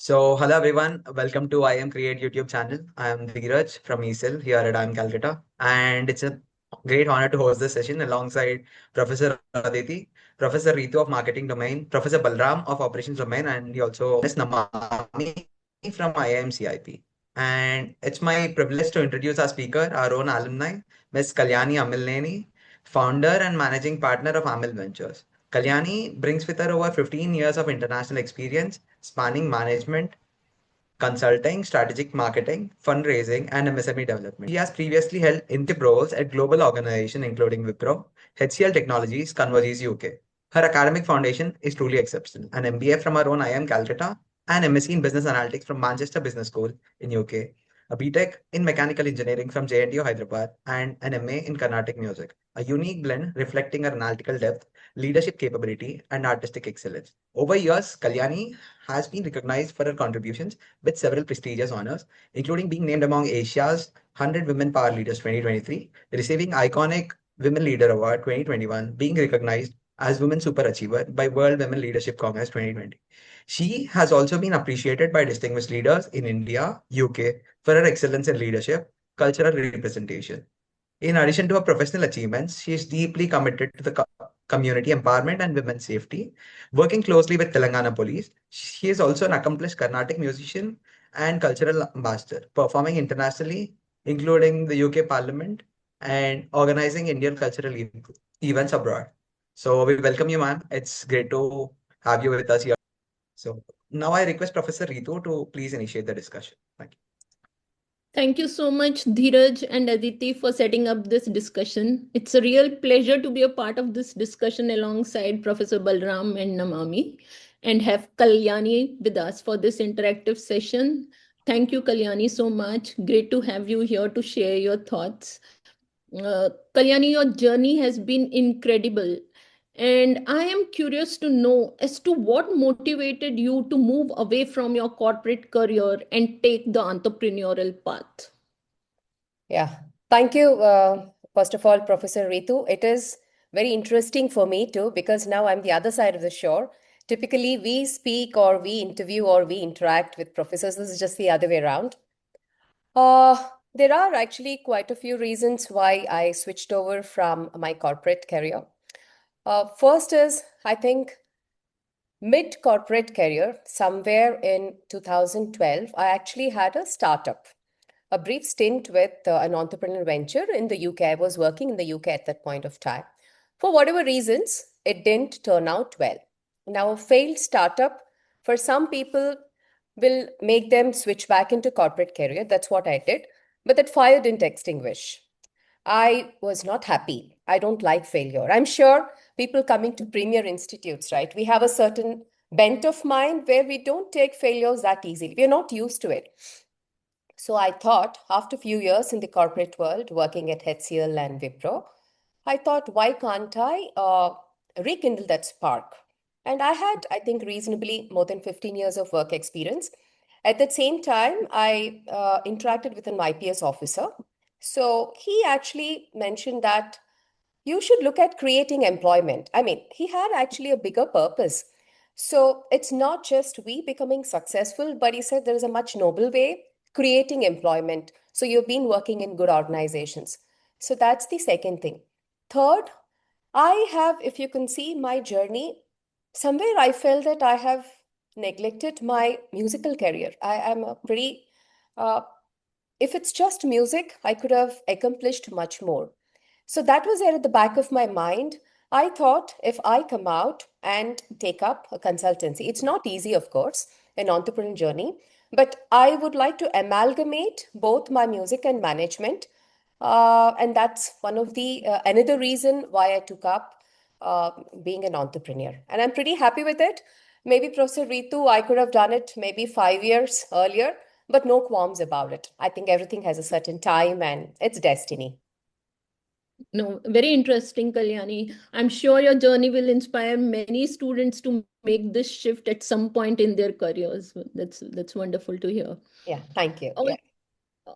Hello everyone, welcome to IIM Create YouTube channel. I am Dheeraj from ESL here at IIM Calcutta, and it's a great honor to host this session alongside Professor Aditi, Professor Ritu of Marketing Domain, Professor Balram of Operations Domain, and he also Ms. Namami from IIM CIP. And it's my privilege to introduce our speaker, our own alumni, Ms. Kalyani Amilineni, founder and managing partner of Amil Ventures. Kalyani brings with her over 15 years of international experience spanning management, consulting, strategic marketing, fundraising, and MSME development. She has previously held internship roles at global organizations including Wipro, HCL Technologies, Convergys UK. Her academic foundation is truly exceptional. An MBA from her own IIM Calcutta and MSc in Business Analytics from Manchester Business School in UK. A B.Tech in Mechanical Engineering from JNTU Hyderabad and an MA in Carnatic Music. A unique blend reflecting her analytical depth, leadership capability, and artistic excellence. Over years, Kalyani has been recognized for her contributions with several prestigious honors, including being named among Asia's 100 Women Power Leaders 2023, receiving Iconic Women Leader Award 2021, being recognized as Women Super Achiever by World Women Leadership Congress 2020. She has also been appreciated by distinguished leaders in India, UK for her excellence in leadership, cultural representation. In addition to her professional achievements, she is deeply committed to the community empowerment and women's safety, working closely with Telangana Police. She is also an accomplished Carnatic musician and cultural ambassador, performing internationally, including the UK Parliament and organizing Indian cultural events abroad. So we welcome you, ma'am. It's great to have you with us here. So now I request Professor Ritu to please initiate the discussion. Thank you. Thank you so much, Dheeraj and Aditi, for setting up this discussion. It's a real pleasure to be a part of this discussion alongside Professor Balram and Namami and have Kalyani with us for this interactive session. Thank you, Kalyani, so much. Great to have you here to share your thoughts. Kalyani, your journey has been incredible. And I am curious to know as to what motivated you to move away from your corporate career and take the entrepreneurial path. Yeah, thank you. First of all, Professor Ritu, it is very interesting for me too, because now I'm the other side of the shore. Typically, we speak or we interview or we interact with professors. This is just the other way around. There are actually quite a few reasons why I switched over from my corporate career. First is, I think, mid-corporate career, somewhere in 2012, I actually had a startup, a brief stint with an entrepreneurial venture in the UK. I was working in the UK at that point of time. For whatever reasons, it didn't turn out well. Now, a failed startup, for some people, will make them switch back into corporate career. That's what I did. But that fire didn't extinguish. I was not happy. I don't like failure. I'm sure people coming to premier institutes, right? We have a certain bent of mind where we don't take failures that easily. We're not used to it. So I thought, after a few years in the corporate world, working at HCL and Wipro, I thought, why can't I rekindle that spark? And I had, I think, reasonably more than 15 years of work experience. At the same time, I interacted with an IPS officer. So he actually mentioned that you should look at creating employment. I mean, he had actually a bigger purpose. So it's not just we becoming successful, but he said there is a much noble way, creating employment. So you've been working in good organizations. So that's the second thing. Third, I have, if you can see my journey, somewhere I felt that I have neglected my musical career. I am a pretty, if it's just music, I could have accomplished much more. So that was there at the back of my mind. I thought if I come out and take up a consultancy, it's not easy, of course, an entrepreneurial journey, but I would like to amalgamate both my music and management. And that's one of the another reason why I took up being an entrepreneur. And I'm pretty happy with it. Maybe Professor Ritu, I could have done it maybe 5 years earlier, but no qualms about it. I think everything has a certain time and it's destiny. No, very interesting, Kalyani. I'm sure your journey will inspire many students to make this shift at some point in their careers. That's wonderful to hear. Yeah, thank you.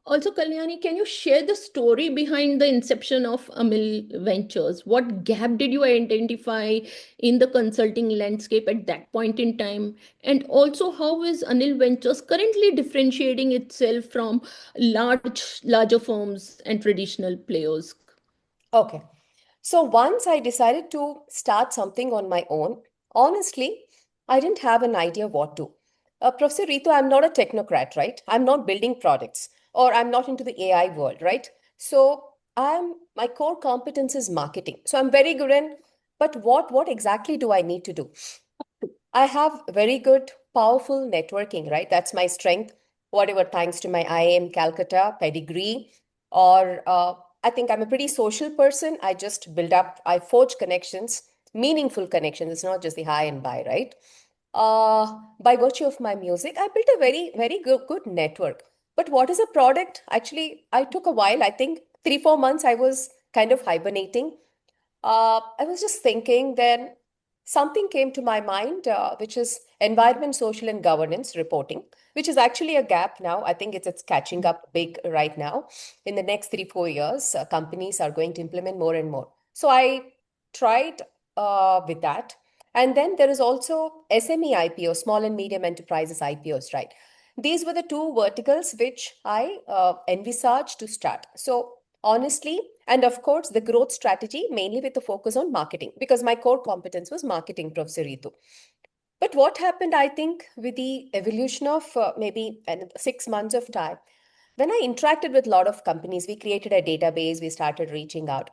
Also, Kalyani, can you share the story behind the inception of Amil Ventures? What gap did you identify in the consulting landscape at that point in time? And also, how is Anil Ventures currently differentiating itself from larger firms and traditional players? Okay. So once I decided to start something on my own, honestly, I didn't have an idea what to. Professor Ritu, I'm not a technocrat, right? I'm not building products or I'm not into the AI world, right? So my core competence is marketing. So I'm very good in, but what exactly do I need to do? I have very good, powerful networking, right? That's my strength. Whatever, thanks to my IIM Calcutta pedigree, or I think I'm a pretty social person. I just build up, I forge connections, meaningful connections. It's not just the high and by, right? By virtue of my music, I built a very good network. But what is a product? Actually, I took a while. I think 3, 4 months I was kind of hibernating. I was just thinking, then something came to my mind, which is environment, social, and governance reporting, which is actually a gap now. I think it's catching up big right now. In the next 3, 4 years, companies are going to implement more and more. So I tried with that. And then there is also SME IPO, small and medium enterprises IPOs, right? These were the two verticals which I envisaged to start. So honestly, and of course, the growth strategy mainly with the focus on marketing, because my core competence was marketing, Professor Ritu. But what happened, I think, with the evolution of maybe 6 months of time, when I interacted with a lot of companies, we created a database, we started reaching out.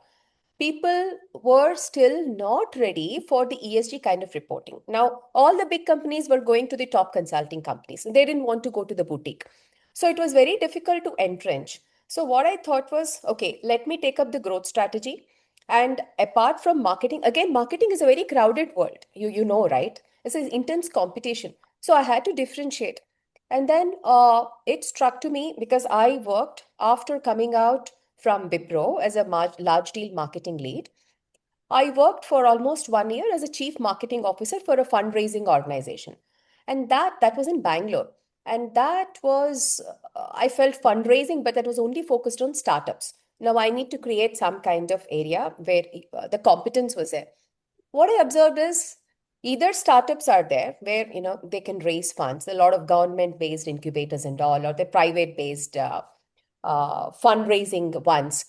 People were still not ready for the ESG kind of reporting. Now, all the big companies were going to the top consulting companies. They didn't want to go to the boutique. So it was very difficult to entrench. So what I thought was, okay, let me take up the growth strategy. And apart from marketing, again, marketing is a very crowded world. You know, right? It's an intense competition. So I had to differentiate. And then it struck to me because I worked after coming out from Wipro as a large deal marketing lead. I worked for almost 1 year as a chief marketing officer for a fundraising organization. And that was in Bangalore. And that was, I felt fundraising, but that was only focused on startups. Now I need to create some kind of area where the competence was there. What I observed is either startups are there where they can raise funds, a lot of government based incubators and all, or the private based fundraising ones.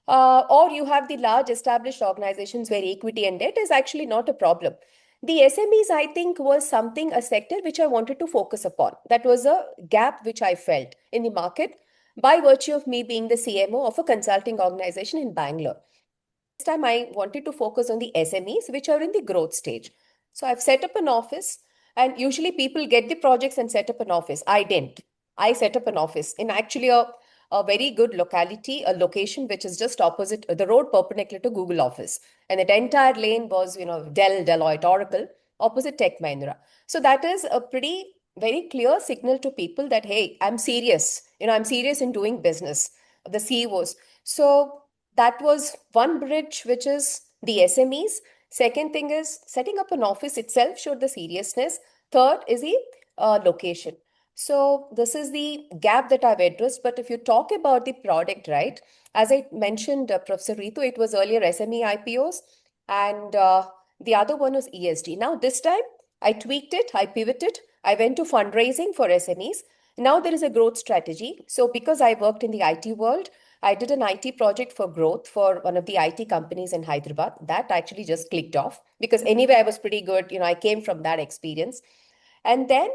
Or you have the large established organizations where equity and debt is actually not a problem. The SMEs, I think, was something, a sector which I wanted to focus upon. That was a gap which I felt in the market by virtue of me being the CMO of a consulting organization in Bangalore. This time I wanted to focus on the SMEs, which are in the growth stage. So I've set up an office, and usually people get the projects and set up an office. I didn't. I set up an office in actually a very good locality, a location which is just opposite the road perpendicular to Google office. And the entire lane was, Dell, Deloitte, Oracle, opposite Tech Mahindra. So that is a pretty very clear signal to people that, hey, I'm serious. I'm serious in doing business. The CEOs. So that was one bridge, which is the SMEs. Second thing is setting up an office itself showed the seriousness. Third is the location. So this is the gap that I've addressed. But if you talk about the product, right, as I mentioned, Professor Ritu, it was earlier SME IPOs, and the other one was ESG. Now this time I tweaked it, I pivoted, I went to fundraising for SMEs. Now there is a growth strategy. So because I worked in the IT world, I did an IT project for growth for one of the IT companies in Hyderabad. That actually just clicked off because anyway, I was pretty good. I came from that experience. And then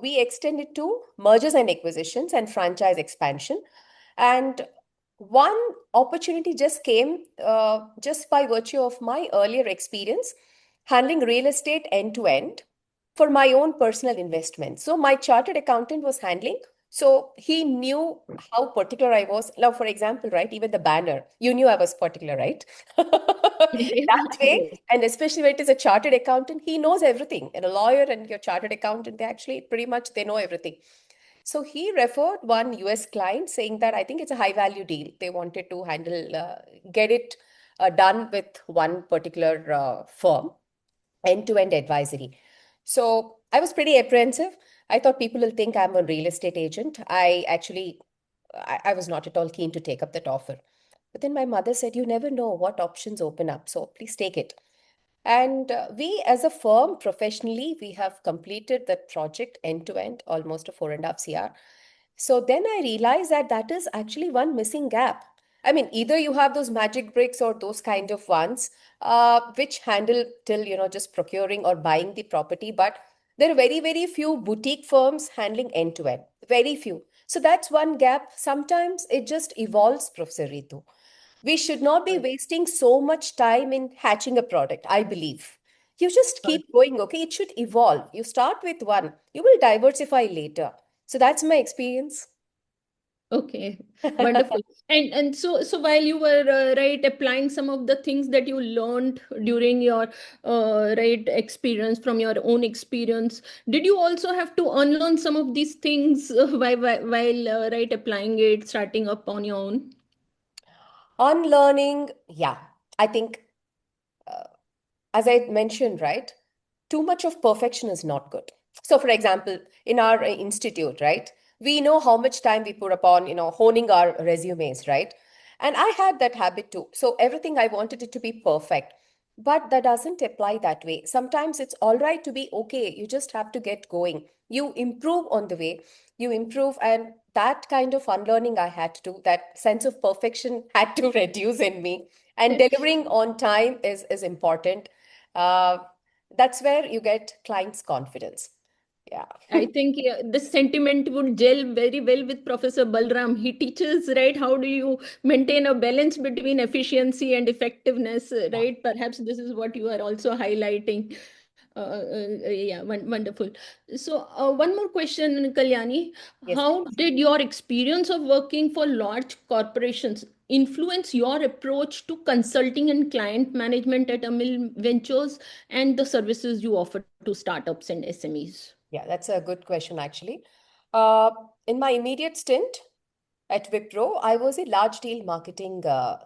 we extended to mergers and acquisitions and franchise expansion. And one opportunity just came just by virtue of my earlier experience handling real estate end to end for my own personal investment. So my chartered accountant was handling. So he knew how particular I was. Now, for example, right, even the banner, you knew I was particular, right? That way, Yes. and especially when it is a chartered accountant, he knows everything. And a lawyer and your chartered accountant, they actually pretty much they know everything. So he referred one US client saying that I think it's a high value deal. They wanted to get it done with one particular firm, end to end advisory. So I was pretty apprehensive. I thought people will think I'm a real estate agent. I actually I was not at all keen to take up that offer. But then my mother said, you never know what options open up, so please take it. And we, as a firm, professionally, we have completed that project end to end, almost a 4.5 CR. So then I realized that that is actually one missing gap. I mean, either you have those magic bricks or those kind of ones, which handle till, just procuring or buying the property. But there are very, very few boutique firms handling end to end. Very few. So that's one gap. Sometimes it just evolves, Professor Ritu. We should not be Right. wasting so much time in hatching a product, I believe. You just Right. keep going, okay? It should evolve. You start with one, you will diversify later. So that's my experience. Okay, wonderful. And so while you were right applying some of the things that you learned during your right experience from your own experience, did you also have to unlearn some of these things while right applying it, starting up on your own? Unlearning, yeah. I think, as I mentioned, right, too much of perfection is not good. So, for example, in our institute, right, we know how much time we put upon, honing our resumes, right? And I had that habit too. So, everything I wanted it to be perfect. But that doesn't apply that way. Sometimes it's all right to be okay. You just have to get going. You improve on the way, you improve. And that kind of unlearning I had to do, that sense of perfection had to reduce in me. And delivering on time is important. Uh, that's where you get clients' confidence. Yeah. I think yeah, this sentiment would gel very well with Professor Balram. He teaches, right, how do you maintain a balance between efficiency and effectiveness, Yeah. right? Perhaps this is what you are also highlighting. Yeah, wonderful. So, one more question, Kalyani. Yes, How please. did your experience of working for large corporations influence your approach to consulting and client management at Amil Ventures and the services you offer to startups and SMEs? Yeah, that's a good question, actually. Uh, in my immediate stint at Wipro, I was a large deal marketing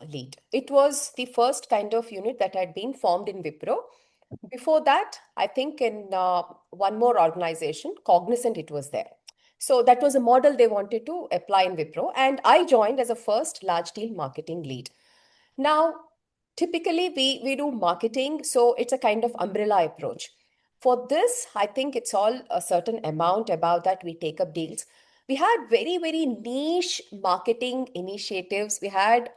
lead. It was the first kind of unit that had been formed in Wipro. Before that, I think in one more organization, Cognizant, it was there. So that was a model they wanted to apply in Wipro. And I joined as a first large deal marketing lead. Now, typically we do marketing, so it's a kind of umbrella approach. For this, I think it's all a certain amount about that we take up deals. We had very, very niche marketing initiatives. We had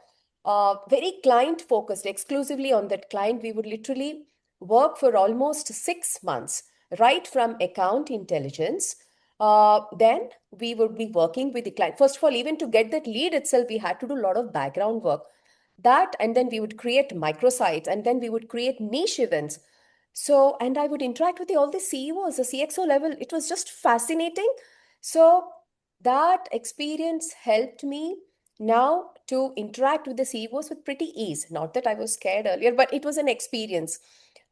very client focused, exclusively on that client. We would literally work for almost 6 months, right from account intelligence. Then we would be working with the client. First of all, even to get that lead itself, we had to do a lot of background work. That, and then we would create microsites, and then we would create niche events. So, and I would interact with all the CEOs, the CXO level. It was just fascinating. So that experience helped me now to interact with the CEOs with pretty ease. Not that I was scared earlier, but it was an experience.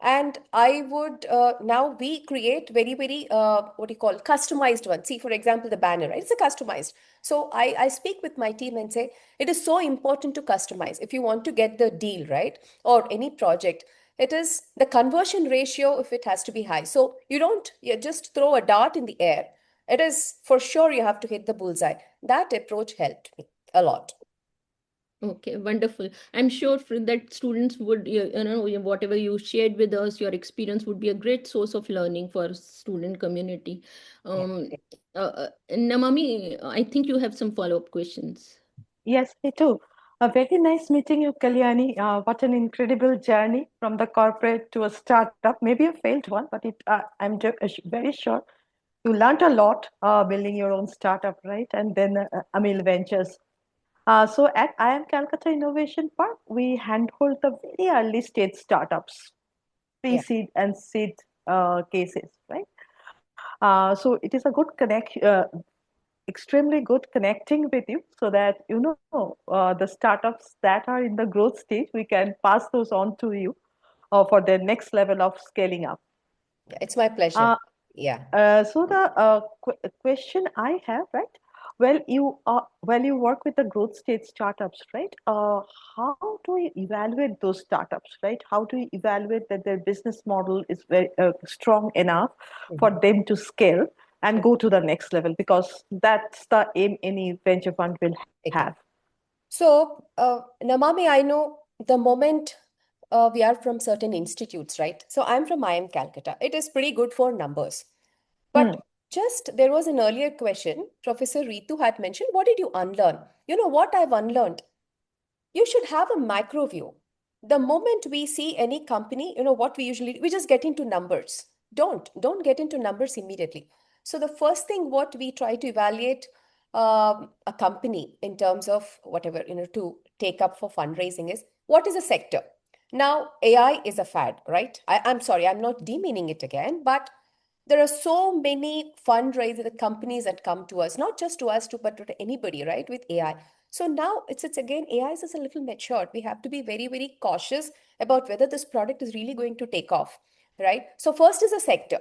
And I would now we create very, very what do you call customized one. See, for example, the banner, right? It's a customized. So I speak with my team and say it is so important to customize if you want to get the deal, right? Or any project. It is the conversion ratio if it has to be high. So you just throw a dart in the air. It is for sure you have to hit the bullseye. That approach helped me a lot. Okay, wonderful. I'm sure that students would, whatever you shared with us, your experience would be a great source of learning for student community. Yeah. Um, Namami, I think you have some follow-up questions. Yes, me too. Very nice meeting you, Kalyani. What an incredible journey from the corporate to a startup. Maybe a failed one, but very sure you learned a lot building your own startup, right? And then Amil Ventures. So at IIM Calcutta Innovation Park, we handhold the very early stage startups, Yeah. pre-seed and seed cases, right? So it is a good extremely good connecting with you so that the startups that are in the growth stage, we can pass those on to you for the next level of scaling up. Yeah, it's my pleasure. Uh, Yeah. so the question I have, right? Well, you work with the growth stage startups, right? How do you evaluate those startups, right? How do you evaluate that their business model is very strong enough for them to scale? and go to the next level, because that's the aim any venture fund will Okay. have. So, Namami, I know the moment we are from certain institutes, right? So I'm from IIM Calcutta. It is pretty good for numbers. But just there was an earlier question, Professor Ritu had mentioned, what did you unlearn? You know what I've unlearned? You should have a macro view. The moment we see any company, you know what we just get into numbers. Don't get into numbers immediately. So the first thing what we try to evaluate a company in terms of whatever, to take up for fundraising is what is the sector. Now, AI is a fad, right? I'm sorry, I'm not demeaning it again, but there are so many fundraiser companies that come to us, not just to us, but to anybody, right, with AI. So now it's again, AI is a little matured. We have to be very, very cautious about whether this product is really going to take off, right? So first is a sector.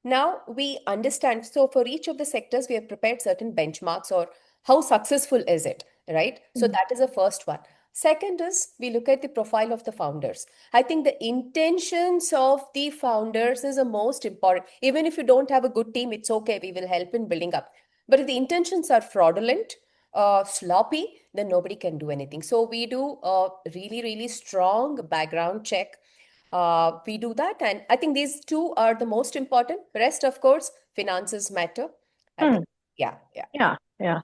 Now we understand. So for each of the sectors, we have prepared certain benchmarks or how successful is it, right? So that is the first one. Second is we look at the profile of the founders. I think the intentions of the founders is the most important. Even if you don't have a good team, it's okay. We will help in building up. But if the intentions are fraudulent, sloppy, then nobody can do anything. So we do a really, really strong background check. We do that. And I think these two are the most important. Rest, of course, finances matter. I think, yeah. Yeah.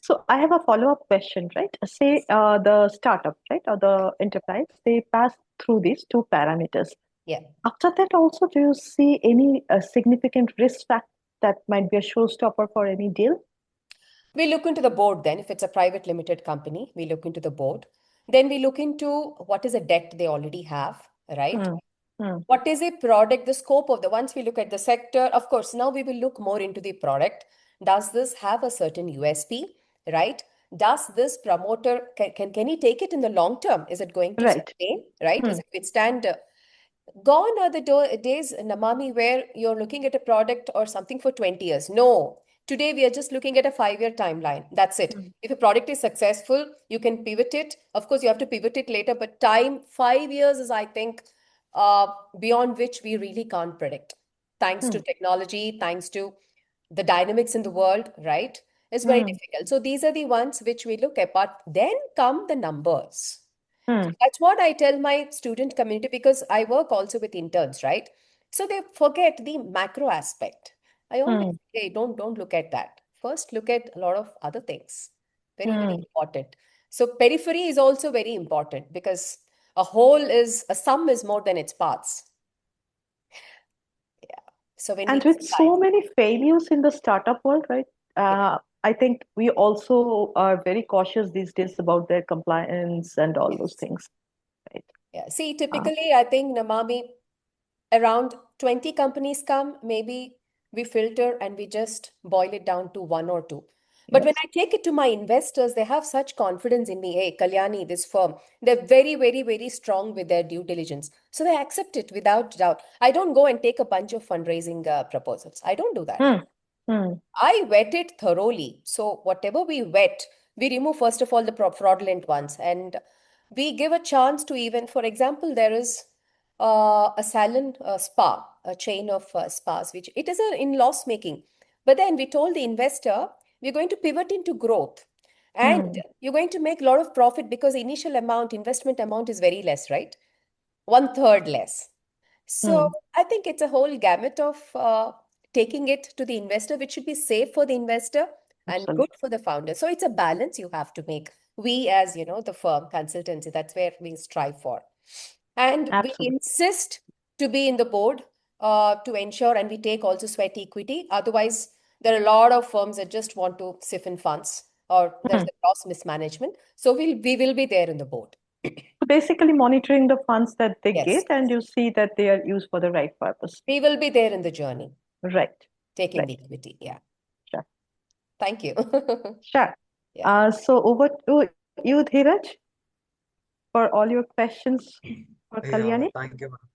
So I have a follow-up question, right? Say the startup, right, or the enterprise, they pass through these two parameters. Yeah. After that, also, do you see any significant risk factor that might be a showstopper for any deal? We look into the board then. If it's a private limited company, we look into the board. Then we look into what is a debt they already have, right? What is a product, the scope of the, once we look at the sector, of course, now we will look more into the product. Does this have a certain USP, right? Does this promoter, can he take it in the long term? Is it going to sustain, right? Does it withstand? Gone are the days, Namami, where you're looking at a product or something for 20 years. No. Today, we are just looking at a 5-year timeline. That's it. If a product is successful, you can pivot it. Of course, you have to pivot it later, but 5 years is, I think, beyond which we really can't predict. Thanks to technology, thanks to the dynamics in the world, right? It's very difficult. So these are the ones which we look at. But then come the numbers. That's what I tell my student community, because I work also with interns, right? So they forget the macro aspect. I always say, don't look at that. First, look at a lot of other things. Very, very important. So periphery is also very important, because a sum is more than its parts. Yeah. So when And with so many failures in the startup world, right? I think we also are very cautious these days about their compliance and all those things, right? Yeah. See, typically, I think, Namami, around 20 companies come, maybe we filter and we just boil it down to 1 or 2. But when I take it to my investors, they have such confidence in me. Hey, Kalyani, this firm, they're very, very, very strong with their due diligence. So they accept it without doubt. I don't go and take a bunch of fundraising proposals. I don't do that. I vet it thoroughly. So whatever we vet, we remove first of all the fraudulent ones, and we give a chance to, even, for example, there is a salon spa, a chain of spas, which it is in loss making. But then we told the investor, we're going to pivot into growth. And you're going to make a lot of profit, because the initial investment amount is very less, right? 1/3 less. So I think it's a whole gamut of taking it to the investor, which should be safe for the investor and good for the founder. So it's a balance you have to make. We, as the firm consultancy, that's where we strive for. And we insist to be in the board to ensure, and we take also sweat equity. Otherwise, there are a lot of firms that just want to siphon funds, or there's a gross mismanagement. So we will be there in the board. So basically monitoring the funds that they Yes. get, and you see that they are used for the right purpose. We will be there in the journey. Right. Taking the equity. Yeah. Sure. Thank you. Sure. Yeah. So over to you, Dheeraj, for all your questions for Kalyani. Thank you, ma'am.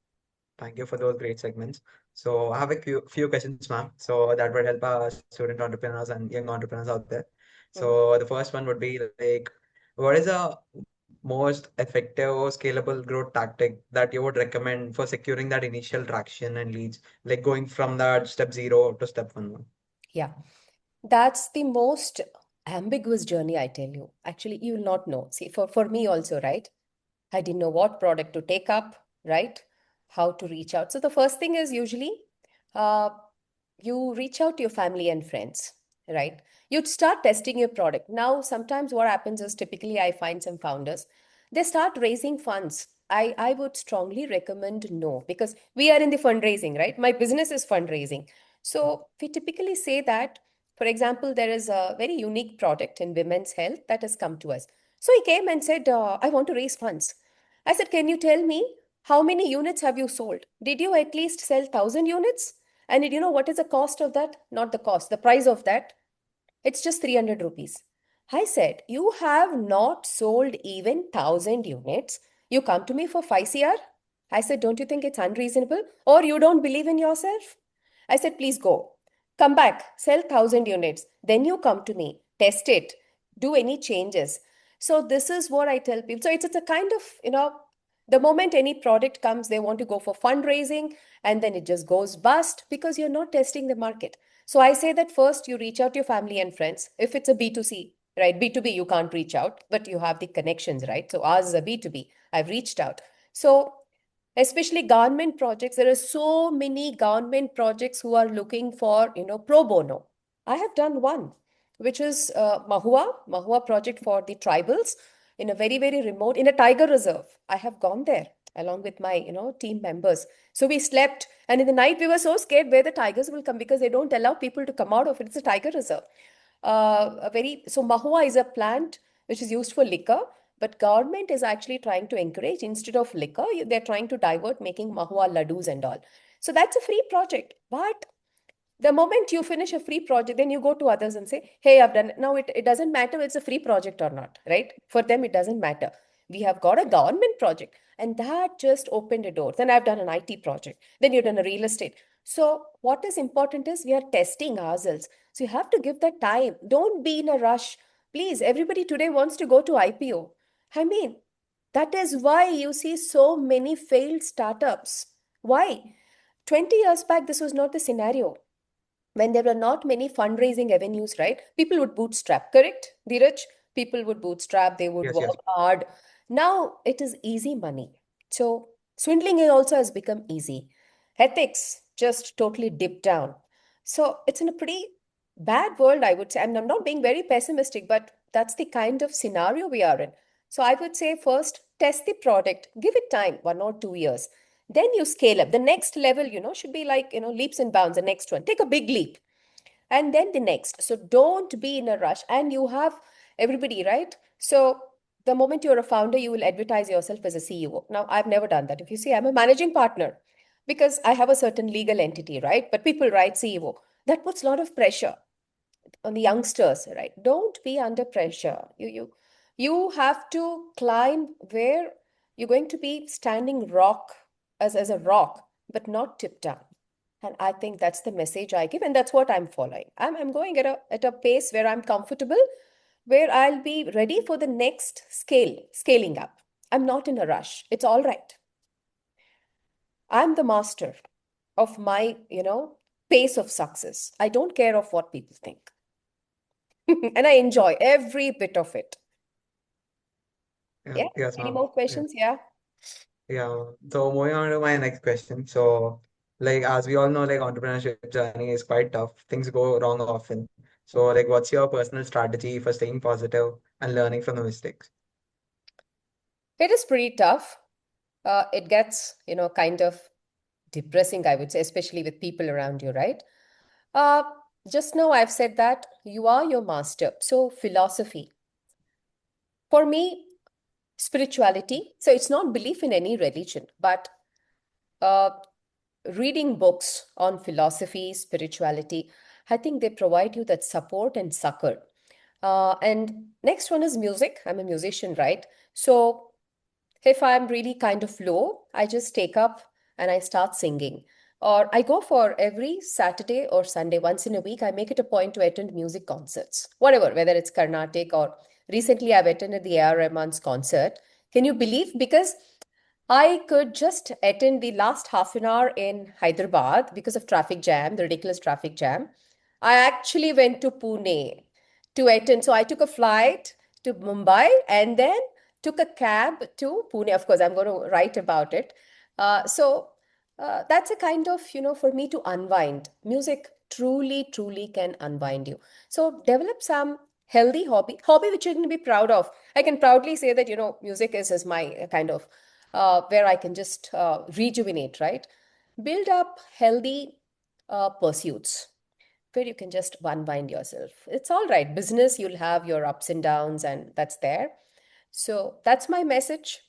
Thank you for those great segments. So I have a few questions, ma'am. So that would help our student entrepreneurs and young entrepreneurs out there. So the first one would be like, what is most effective or scalable growth tactic that you would recommend for securing that initial traction and leads, like going from that step 0 to step 1? Yeah, that's the most ambiguous journey, I tell you. Actually, you will not know. See, for me also, right? I didn't know what product to take up, right? How to reach out. So the first thing is usually uh, you reach out to your family and friends, right? You'd start testing your product. Now, sometimes what happens is typically I find some founders, they start raising funds. I would strongly recommend no, because we are in the fundraising, right? My business is fundraising. So we typically say that, for example, there is a very unique product in women's health that has come to us. So he came and said, I want to raise funds. I said, can you tell me how many units have you sold? Did you at least sell 1,000 units? And you know what is the cost of that? Not the cost, the price of that. It's just 300 rupees. I said, you have not sold even 1,000 units. You come to me for 5 CR? I said, don't you think it's unreasonable? Or you don't believe in yourself? I said, please go. Come back, sell 1,000 units. Then you come to me, test it, do any changes. So this is what I tell people. So it's a kind of, the moment any product comes, they want to go for fundraising and then it just goes bust because you're not testing the market. So I say that first you reach out to your family and friends. If it's a B2C, right? B2B, you can't reach out, but you have the connections, right? So ours is a B2B. I've reached out. So especially government projects, there are so many government projects who are looking for, pro bono. I have done one, which is Mahua project for the tribals in a very, very remote, in a tiger reserve. I have gone there along with my, team members. So we slept, and in the night we were so scared where the tigers will come because they don't allow people to come out of it. It's a tiger reserve. So Mahua is a plant which is used for liquor, but government is actually trying to encourage, instead of liquor, they're trying to divert making Mahua laddus and all. So that's a free project. But the moment you finish a free project, then you go to others and say, hey, I've done it. Now it doesn't matter if it's a free project or not, right? For them, it doesn't matter. We have got a government project, and that just opened a door. Then I've done an IT project. Then you've done a real estate. So what is important is we are testing ourselves. So you have to give that time. Don't be in a rush. Please, everybody today wants to go to IPO. I mean, that is why you see so many failed startups. Why? 20 years back, this was not the scenario. When there were not many fundraising avenues, right? People would bootstrap, correct, Dheeraj? People would bootstrap, they would Yes, yes. work hard. Now it is easy money. So swindling also has become easy. Ethics just totally dipped down. So it's in a pretty bad world, I would say. I'm not being very pessimistic, but that's the kind of scenario we are in. So I would say first, test the product, give it time, 1 or 2 years. Then you scale up. The next level, should be like, leaps and bounds. The next one, take a big leap. And then the next. So don't be in a rush. And you have everybody, right? So the moment you're a founder, you will advertise yourself as a CEO. Now, I've never done that. If you see, I'm a managing partner because I have a certain legal entity, right? But people write CEO. That puts a lot of pressure on the youngsters, right? Don't be under pressure. You have to climb where you're going to be standing rock as a rock, but not tip down. And I think that's the message I give, and that's what I'm following. I'm going at a pace where I'm comfortable, where I'll be ready for the next scaling up. I'm not in a rush. It's all right. I'm the master of my, pace of success. I don't care of what people think. And I enjoy every bit of it. Yeah, Yeah. yes, Any ma'am. more Yeah. questions? Yeah. Yeah. So moving on to my next question. So, like as we all know, like entrepreneurship journey is quite tough. Things go wrong often. So, like, what's your personal strategy for staying positive and learning from the mistakes? It is pretty tough. It gets, kind of depressing, I would say, especially with people around you, right? Uh, just now I've said that you are your master. So philosophy. For me, spirituality. So it's not belief in any religion, but uh, reading books on philosophy, spirituality, I think they provide you that support and succor. And next one is music. I'm a musician, right? So if I'm really kind of low, I just take up and I start singing. Or I go for every Saturday or Sunday, once in a week, I make it a point to attend music concerts, whatever, whether it's Carnatic or recently I've attended the A.R. Rahman's concert. Can you believe? Because I could just attend the last half an hour in Hyderabad because of traffic jam, the ridiculous traffic jam. I actually went to Pune to attend. So I took a flight to Mumbai and then took a cab to Pune. Of course, I'm going to write about it. That's a kind of, for me to unwind. Music truly, truly can unwind you. So develop some healthy hobby which you can be proud of. I can proudly say that, music is my kind of where I can just rejuvenate, right? Build up healthy pursuits where you can just unwind yourself. It's all right. Business, you'll have your ups and downs, and that's there. So that's my message.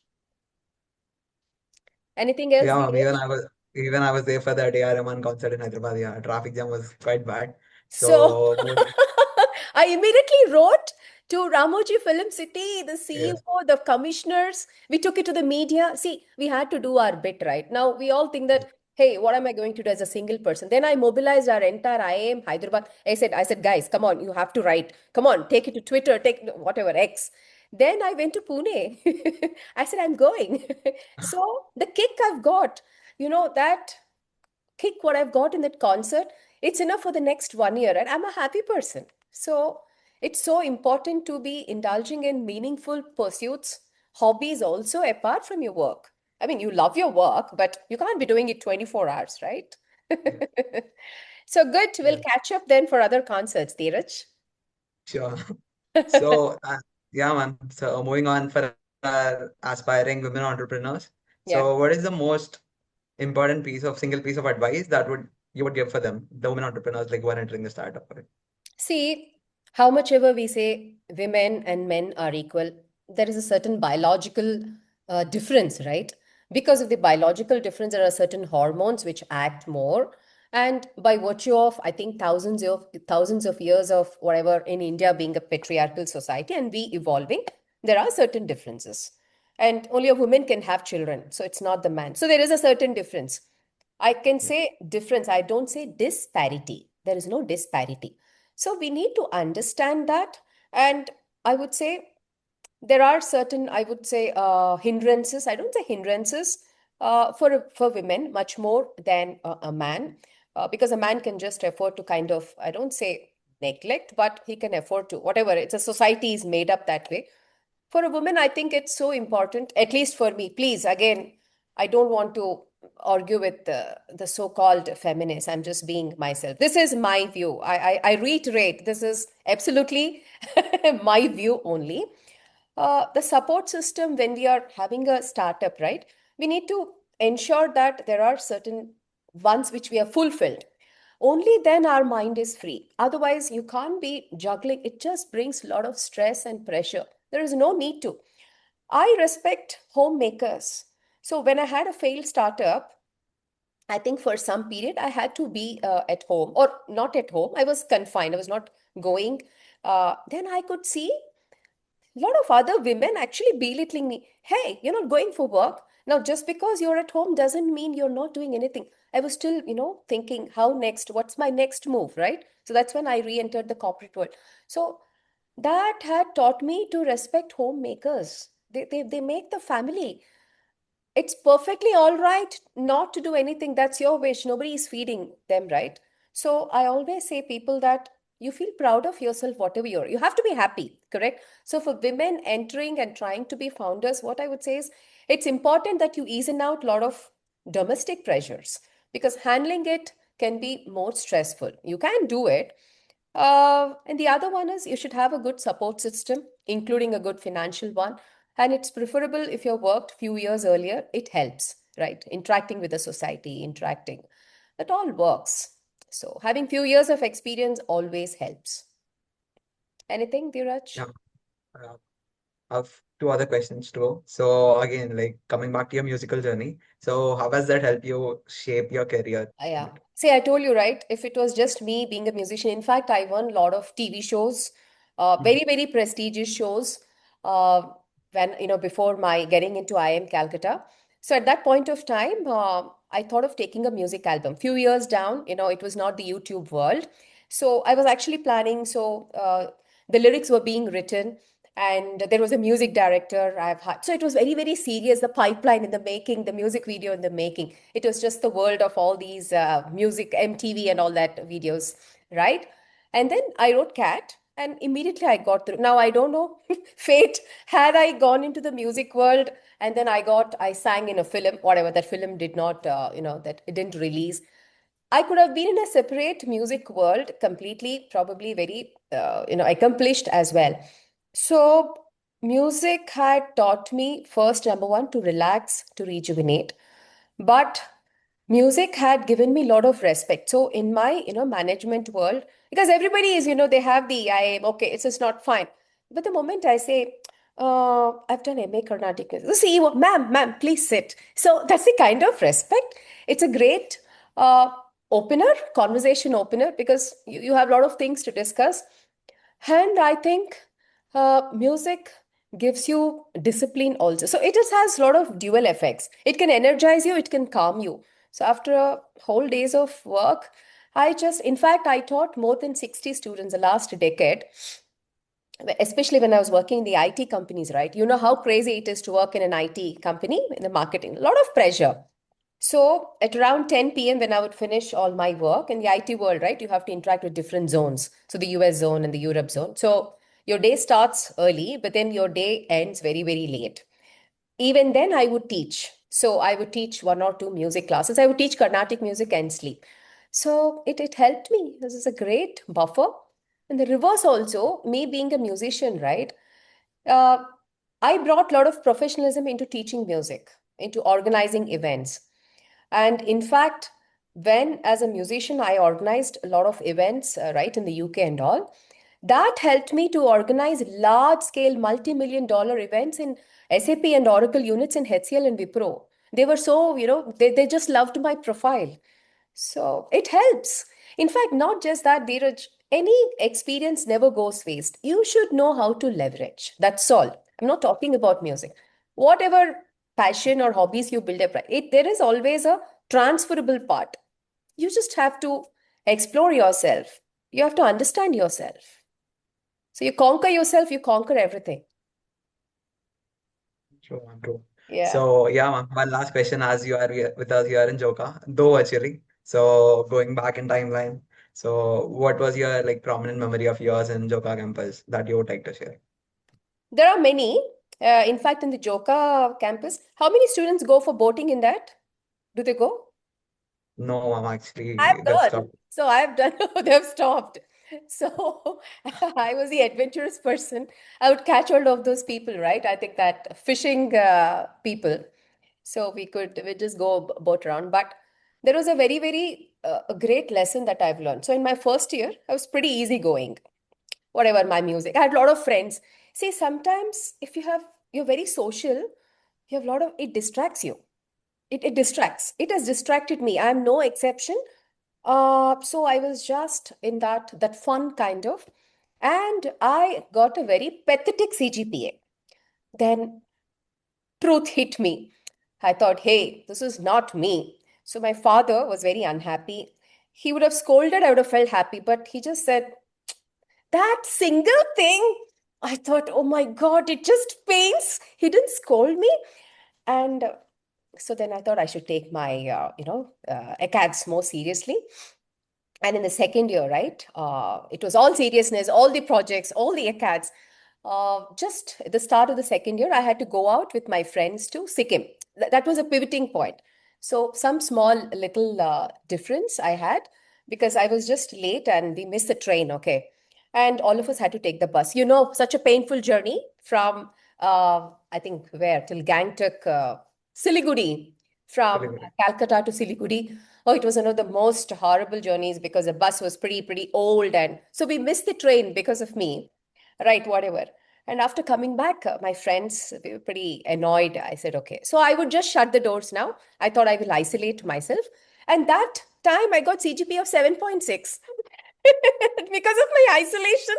Anything else, Yeah, Dheeraj? even I was there for that A.R. Rahman concert in Hyderabad. Yeah, traffic jam was quite bad. So So moving, I immediately wrote to Ramoji Film City, the yes, CEO, the commissioners. We took it to the media. See, we had to do our bit, right? Now we all think that, hey, what am I going to do as a single person? Then I mobilized our entire IIM Hyderabad. I said, guys, come on, you have to write. Come on, take it to Twitter, take whatever X. Then I went to Pune. I said, I'm going. So the kick I've got, that kick what I've got in that concert, it's enough for the next 1 year, and I'm a happy person. So it's so important to be indulging in meaningful pursuits, hobbies also apart from your work. I mean, you love your work, but you can't be doing it 24 hours, right? yeah, So good. We'll yeah, catch up then for other concerts, Dheeraj. sure. So yeah, man. So moving on for our aspiring women entrepreneurs. Yeah. So what is the most important single piece of advice that would you would give for them, the women entrepreneurs like who are entering the startup? See, how much ever we say women and men are equal, there is a certain biological difference, right? Because of the biological difference, there are certain hormones which act more. And by virtue of, I think, thousands of years of whatever in India being a patriarchal society and we evolving, there are certain differences. And only a woman can have children, so it's not the man. So there is a certain difference. I can Yeah, say difference. I don't say disparity. There is no disparity. So we need to understand that. And I would say there are certain, I would say, hindrances. I don't say hindrances for women much more than a man, because a man can just afford to kind of, I don't say neglect, but he can afford to, whatever. It's a society is made up that way. For a woman, I think it's so important, at least for me. Please, again, I don't want to argue with the so-called feminists. I'm just being myself. This is my view. I reiterate, this is absolutely my view only. The support system, when we are having a startup, right? We need to ensure that there are certain ones which we are fulfilled. Only then our mind is free. Otherwise, you can't be juggling. It just brings a lot of stress and pressure. There is no need to. I respect homemakers. So when I had a failed startup, I think for some period I had to be at home or not at home. I was confined. I was not going. Then I could see a lot of other women actually belittling me. Hey, you're not going for work. Now, just because you're at home doesn't mean you're not doing anything. I was still, thinking, how next? What's my next move, right? So that's when I re entered the corporate world. So that had taught me to respect homemakers. They make the family. It's perfectly all right not to do anything. That's your wish. Nobody is feeding them, right? So I always say people that you feel proud of yourself, whatever you have to be happy, correct? So for women entering and trying to be founders, what I would say is it's important that you ease out a lot of domestic pressures because handling it can be more stressful. You can do it, and the other one is you should have a good support system, including a good financial one. And it's preferable if you worked few years earlier, it helps, right? Interacting with the society, interacting. That all works. So having few years of experience always helps. Anything, Dheeraj? yeah. Uh, I have two other questions too. So again, like coming back to your musical journey. So how has that helped you shape your career a Yeah. bit? See, I told you, right? If it was just me being a musician, in fact, I won a lot of TV shows, Mhm. very, very prestigious shows, uh, before my getting into IIM Calcutta. So at that point of time, I thought of taking a music album. Few years down, it was not the YouTube world. So I was actually planning. So the lyrics were being written, And there was a music director I've had. So it was very, very serious, the pipeline in the making, the music video in the making. It was just the world of all these music, MTV and all that videos, right? And then I wrote Cat and immediately I got through. Now, I don't know, fate, had I gone into the music world and then I sang in a film, whatever, that film did not, that it didn't release. I could have been in a separate music world, completely, probably very, accomplished as well. So, music had taught me first, number one, to relax, to rejuvenate. But music had given me a lot of respect. So, in my, management world, because everybody is, they have the IIM, okay, it's just not fine. But the moment I say, I've done MA Carnatic music, the CEO, ma'am, please sit. So, that's the kind of respect. It's a great opener, conversation opener, because you have a lot of things to discuss. And I think music gives you discipline also. So it just has a lot of dual effects. It can energize you, it can calm you. So after a whole days of work, in fact, I taught more than 60 students the last decade, especially when I was working in the IT companies, right? You know how crazy it is to work in an IT company in the marketing, a lot of pressure. So at around 10 p.m., when I would finish all my work in the IT world, right, you have to interact with different zones. So the US zone and the Europe zone. So your day starts early, but then your day ends very, very late. Even then, I would teach. So I would teach one or two music classes. I would teach Carnatic music and sleep. So it helped me. This is a great buffer. And the reverse also, me being a musician, right? Uh, I brought a lot of professionalism into teaching music, into organizing events. And in fact, when as a musician, I organized a lot of events, right, in the UK and all, that helped me to organize large scale multi-million dollar events in SAP and Oracle units in HCL and Wipro. They were so, they just loved my profile. So it helps. In fact, not just that, Dheeraj, any experience never goes waste. You should know how to leverage. That's all. I'm not talking about music. Whatever passion or hobbies you build up, right, there is always a transferable part. You just have to explore yourself. You have to understand yourself. So you conquer yourself, you conquer everything. True, true. Yeah. So yeah, ma'am, one last question as you are here with us here in Joka, though virtually. So going back in timeline, so what was your like prominent memory of yours in Joka campus that you would like to share? There are many. In fact, in the Joka campus, how many students go for boating in that? Do they go? No, ma'am, I've actually they've done. stopped. So I've done. They've stopped. So I was the adventurous person. I would catch hold of those people, right? I think that fishing people. So we just go boat around. But there was a very, very a great lesson that I've learned. So in my first year, I was pretty easygoing. Whatever my music, I had a lot of friends. See, sometimes if you're very social, you have a lot of, it distracts you. It distracts. It has distracted me. I'm no exception. So I was just in that fun kind of, and I got a very pathetic CGPA. Then truth hit me. I thought, hey, this is not me. So my father was very unhappy. He would have scolded, I would have felt happy, but he just said, that single thing. I thought, oh my God, it just pains. He didn't scold me. And so then I thought I should take my, ACADS more seriously. And in the second year, right, it was all seriousness, all the projects, all the ACADS. Just at the start of the second year, I had to go out with my friends to Sikkim. That was a pivoting point. So some small little difference I had because I was just late and we missed the train, okay. And all of us had to take the bus. Such a painful journey from, I think, where till Gangtok, Siliguri, from Really. Calcutta to Siliguri. Oh, it was one of the most horrible journeys because the bus was pretty old. And so we missed the train because of me. Right, whatever. And after coming back, my friends we were pretty annoyed. I said, okay. So I would just shut the doors now. I thought I will isolate myself. And that time I got CGP of 7.6 because of my isolation.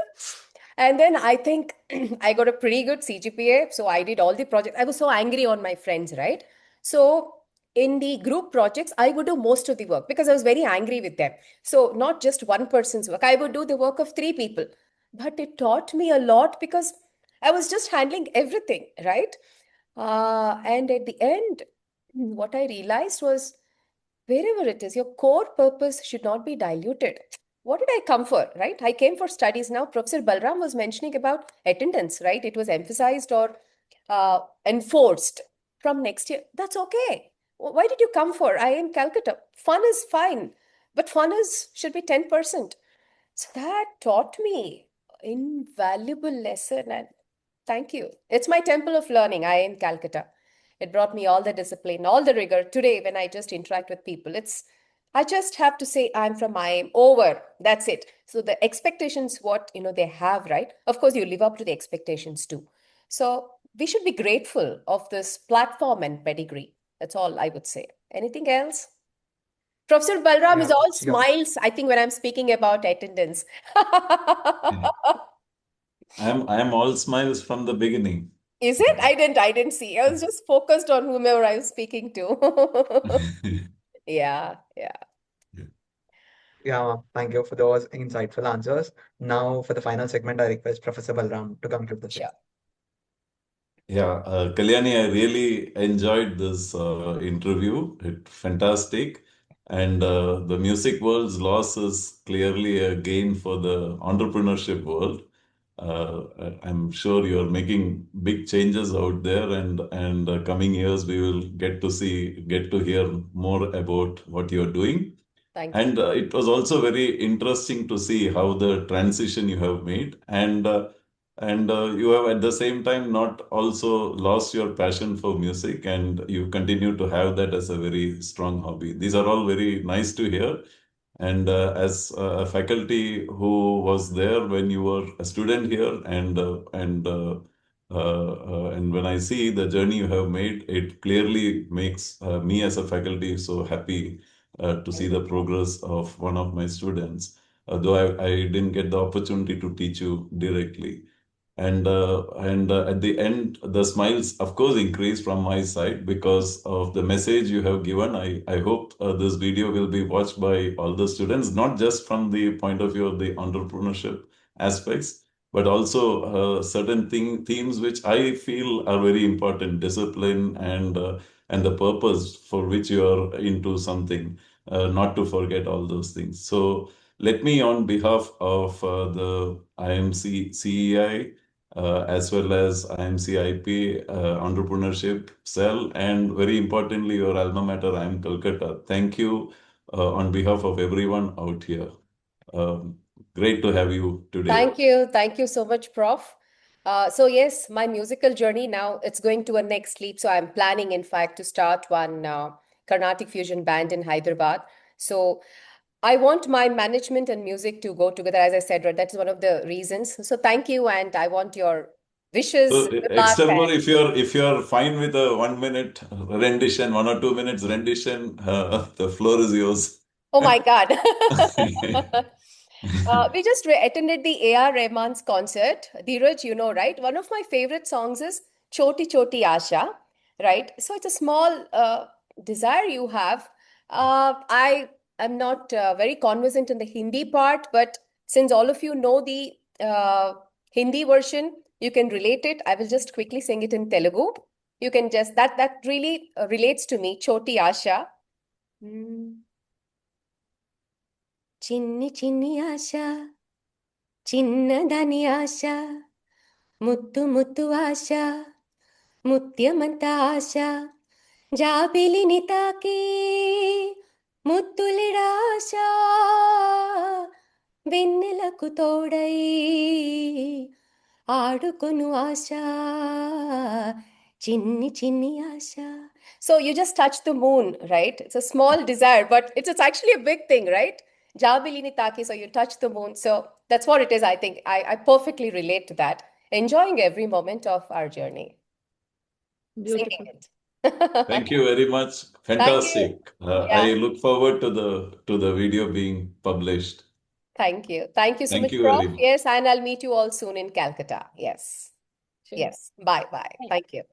And then I think I got a pretty good CGPA. So I did all the projects. I was so angry on my friends, right? So in the group projects, I would do most of the work because I was very angry with them. So not just one person's work, I would do the work of three people. But it taught me a lot because I was just handling everything, right? And at the end, what I realized was wherever it is, your core purpose should not be diluted. What did I come for, right? I came for studies. Now, Professor Balram was mentioning about attendance, right? It was emphasized or enforced from next year. That's okay. Why did you come for IIM Calcutta? Fun is fine, but fun should be 10%. So that taught me invaluable lesson, and thank you. It's my temple of learning, IIM Calcutta. It brought me all the discipline, all the rigor. Today, when I just interact with people, I just have to say I'm from IIM. Over. That's it. So the expectations, what they have, right? Of course, you live up to the expectations too. So we should be grateful of this platform and pedigree. That's all I would say. Anything else? Professor Balram is Yeah, all yeah. smiles, I think, when I'm speaking about attendance. I'm all smiles from the beginning. Is it? I didn't see. I was just focused on whomever I was speaking to. Yeah, yeah. Yeah, thank you for those insightful answers. Now, for the final segment, I request Professor Balram to conclude the Sure. session. Yeah, Kalyani, I really enjoyed this interview. It's fantastic. And the music world's loss is clearly a gain for the entrepreneurship world. I'm sure you're making big changes out there, and coming years we will get to hear more about what you're doing. Thank you. And it was also very interesting to see how the transition you have made, and you have at the same time not also lost your passion for music, and you continue to have that as a very strong hobby. These are all very nice to hear. And as a faculty who was there when you were a student here, and when I see the journey you have made, it clearly makes me as a faculty so happy to see the progress of one of my students, though I didn't get the opportunity to teach you directly. And at the end, the smiles, of course, increase from my side because of the message you have given. I hope this video will be watched by all the students, not just from the point of view of the entrepreneurship aspects, but also certain themes which I feel are very important: discipline and the purpose for which you are into something. Not to forget all those things. So let me, on behalf of the IMC CEI, as well as IMCIP Entrepreneurship Cell, and very importantly, your alma mater, IIM Kolkata. Thank you on behalf of everyone out here. Great to have you today. Thank you. Thank you so much, Prof. So yes, my musical journey now, it's going to a next leap. So I'm planning, in fact, to start one Carnatic fusion band in Hyderabad. So I want my management and music to go together, as I said, right? That's one of the reasons. So thank you, and I want your wishes. So, Good luck. extempore, if you're fine with a 1 minute rendition, 1 or 2 minutes rendition, the floor is yours. Oh my God. We just attended the A.R. Rahman's concert. Dheeraj, you know, right? One of my favorite songs is Choti Choti Asha, right? So it's a small desire you have. I am not very conversant in the Hindi part, but since all of you know the Hindi version, you can relate it. I will just quickly sing it in Telugu. You can just, that really relates to me, Choti Asha. చిన్ని చిన్ని ఆశ చిన్నదాని ఆశ ముత్తు ముత్తు ఆశ ముత్యమంత ఆశ జాబిలిని తాకి ముత్తులిడాశ వెన్నెలకు తోడై ఆడుకొను ఆశ చిన్ని చిన్ని ఆశ. So you just touch the moon, right? It's a small desire, but it's actually a big thing, right? Jabilini taki, so you touch the moon. So that's what it is, I think. I perfectly relate to that. Enjoying every moment of our journey. Beautiful. Singing it. Thank you very much. Fantastic. I look forward to the video being published. Thank you. Thank you so Thank much, you Prof. very much. Yes, and I'll meet you all soon in Calcutta. Yes. Sure. Yes. Bye. Thank you.